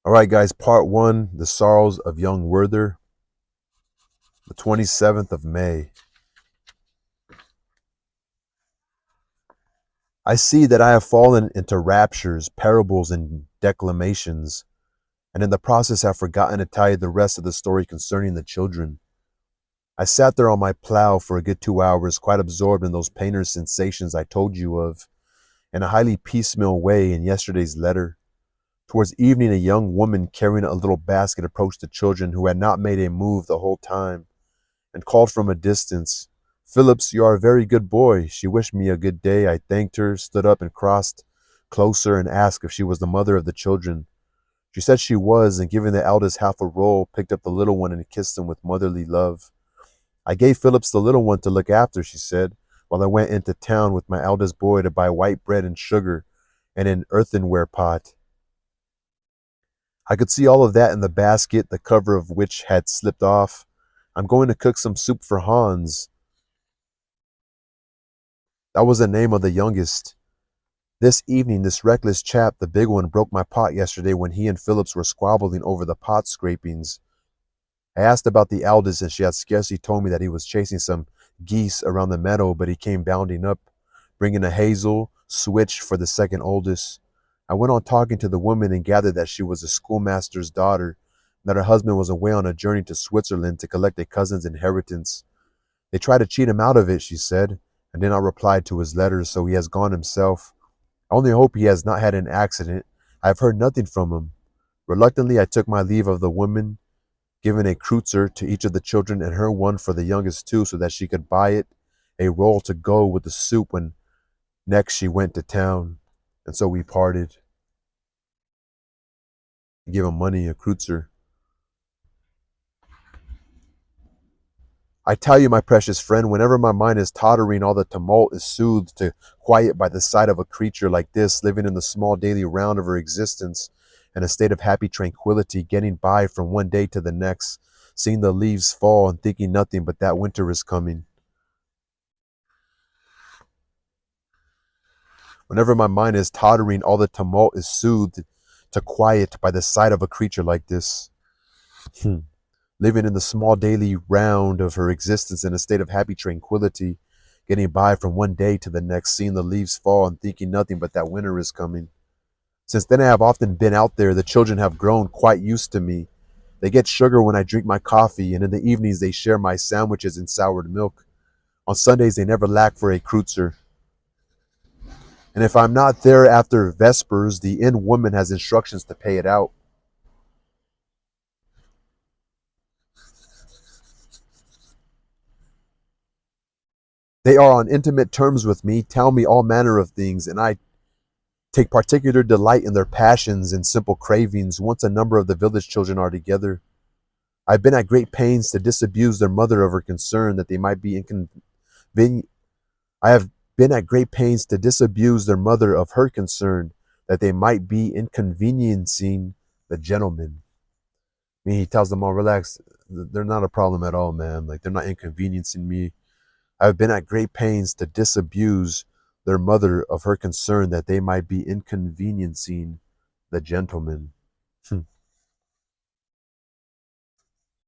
All right, guys, part one, The Sorrows of Young Werther, the 27th of May. I see that I have fallen into raptures, parables, and declamations, and in the process have forgotten to tell you the rest of the story concerning the children. I sat there on my plow for a good 2 hours, quite absorbed in those painter's sensations I told you of, in a highly piecemeal way in yesterday's letter. Towards evening, a young woman carrying a little basket approached the children, who had not made a move the whole time, and called from a distance, "Phillips, you are a very good boy." She wished me a good day. I thanked her, stood up and crossed closer and asked if she was the mother of the children. She said she was, and giving the eldest half a roll, picked up the little one and kissed him with motherly love. "I gave Phillips the little one to look after," she said, "while I went into town with my eldest boy to buy white bread and sugar and an earthenware pot." I could see all of that in the basket, the cover of which had slipped off. "I'm going to cook some soup for Hans." That was the name of the youngest. This evening, this reckless chap, the big one, broke my pot yesterday when he and Phillips were squabbling over the pot scrapings. I asked about the eldest, and she had scarcely told me that he was chasing some geese around the meadow, but he came bounding up, bringing a hazel switch for the second oldest. I went on talking to the woman and gathered that she was a schoolmaster's daughter, and that her husband was away on a journey to Switzerland to collect a cousin's inheritance. "They tried to cheat him out of it," she said, and did not reply to his letters, so he has gone himself. I only hope he has not had an accident. I have heard nothing from him. Reluctantly, I took my leave of the woman, giving a kreutzer to each of the children and her one for the youngest too, so that she could buy it a roll to go with the soup when next she went to town. And so we parted. I gave him money, a kreutzer. I tell you, my precious friend, whenever my mind is tottering, all the tumult is soothed to quiet by the sight of a creature like this, living in the small daily round of her existence, in a state of happy tranquility, getting by from one day to the next, seeing the leaves fall and thinking nothing but that winter is coming. Whenever my mind is tottering, all the tumult is soothed to quiet by the sight of a creature like this. Living in the small daily round of her existence in a state of happy tranquility, getting by from one day to the next, seeing the leaves fall and thinking nothing but that winter is coming. Since then I have often been out there. The children have grown quite used to me. They get sugar when I drink my coffee, and in the evenings they share my sandwiches and soured milk. On Sundays they never lack for a kreutzer. And if I'm not there after vespers, the inn woman has instructions to pay it out. They are on intimate terms with me, tell me all manner of things, and I take particular delight in their passions and simple cravings once a number of the village children are together. I've been at great pains to disabuse their mother of her concern that they might be inconvenient. I have been at great pains to disabuse their mother of her concern that they might be inconveniencing the gentleman. I mean, he tells them all, "Relax, they're not a problem at all, man. Like, they're not inconveniencing me. I have been at great pains to disabuse their mother of her concern that they might be inconveniencing the gentleman."